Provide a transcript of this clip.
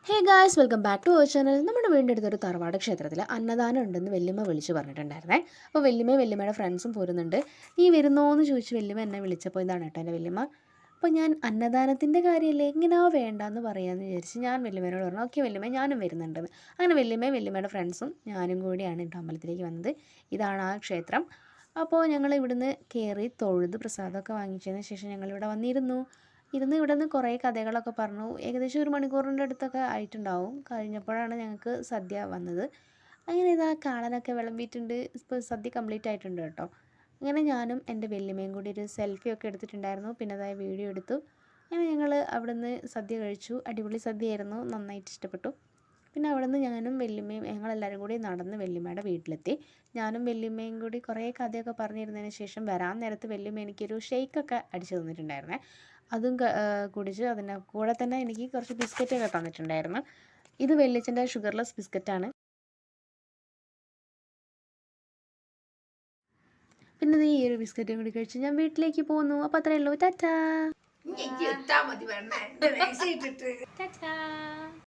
Hey guys, welcome back to our channel. നമ്മുടെ വീടിൻ്റെ അടുത്തൊരു തറവാട് ക്ഷേത്രത്തിൽ അന്നദാനം ഉണ്ടെന്ന് വല്യമ്മ വിളിച്ച് പറഞ്ഞിട്ടുണ്ടായിരുന്നേ. അപ്പോൾ വല്യമ്മയും വല്യമ്മയുടെ ഫ്രണ്ട്സും പോരുന്നുണ്ട്. നീ വരുന്നോ എന്ന് ചോദിച്ച് വല്യമ്മ എന്നെ വിളിച്ചപ്പോൾ ഇതാണ് കേട്ടോ എൻ്റെ വല്യമ്മ. അപ്പോൾ ഞാൻ അന്നദാനത്തിൻ്റെ കാര്യമല്ലേ എങ്ങനെയാ വേണ്ടാന്ന് പറയാമെന്ന് വിചാരിച്ച് ഞാൻ വല്യമ്മയോട് പറഞ്ഞു, ഓക്കെ വല്യമ്മ ഞാനും വരുന്നുണ്ടെന്ന്. അങ്ങനെ വല്യമ്മയും വല്യമ്മയുടെ ഫ്രണ്ട്സും ഞാനും കൂടിയാണ് കേട്ടോ അമ്പലത്തിലേക്ക് വന്നത്. ഇതാണ് ആ ക്ഷേത്രം. അപ്പോൾ ഞങ്ങൾ ഇവിടുന്ന് കയറി തൊഴുത് പ്രസാദമൊക്കെ വാങ്ങിച്ചതിന് ശേഷം ഞങ്ങളിവിടെ വന്നിരുന്നു. ഇവിടെ നിന്ന് കുറേ കഥകളൊക്കെ പറഞ്ഞു. ഏകദേശം ഒരു മണിക്കൂറിൻ്റെ അടുത്തൊക്കെ ആയിട്ടുണ്ടാവും. കഴിഞ്ഞപ്പോഴാണ് ഞങ്ങൾക്ക് സദ്യ വന്നത്. അങ്ങനെ ഇതാ കാളനൊക്കെ വിളമ്പിയിട്ടുണ്ട്. ഇപ്പോൾ സദ്യ കംപ്ലീറ്റ് ആയിട്ടുണ്ട് കേട്ടോ. അങ്ങനെ ഞാനും എൻ്റെ വല്യമ്മയും കൂടി ഒരു സെൽഫിയൊക്കെ എടുത്തിട്ടുണ്ടായിരുന്നു. പിന്നെ അതായത് വീഡിയോ എടുത്തു. അങ്ങനെ ഞങ്ങൾ അവിടുന്ന് സദ്യ കഴിച്ചു. അടിപൊളി സദ്യയായിരുന്നു, നന്നായിട്ട് ഇഷ്ടപ്പെട്ടു. പിന്നെ അവിടുന്ന് ഞാനും വല്യമ്മയും ഞങ്ങളെല്ലാവരും കൂടി നടന്ന് വല്യമ്മയുടെ വീട്ടിലെത്തി. ഞാനും വല്യമ്മയും കൂടി കുറേ കഥയൊക്കെ പറഞ്ഞിരുന്നതിന് ശേഷം വരാൻ നേരത്ത് വല്യമ്മ എനിക്കൊരു ഷെയ്ക്കൊക്കെ അടിച്ചു തന്നിട്ടുണ്ടായിരുന്നേ. അതും കുടിച്ച് അതിൻ്റെ കൂടെ തന്നെ എനിക്ക് കുറച്ച് ബിസ്ക്കറ്റൊക്കെ തന്നിട്ടുണ്ടായിരുന്നു. ഇത് വല്യച്ഛൻ്റെ ഷുഗർലെസ് ബിസ്ക്കറ്റാണ്. പിന്നെ ഈ ഒരു ബിസ്ക്കറ്റും കൂടി കഴിച്ച് ഞാൻ വീട്ടിലേക്ക് പോന്നു. അപ്പോൾ അത്രയേ ഉള്ളൂ. ടാറ്റാ. ടാറ്റാ.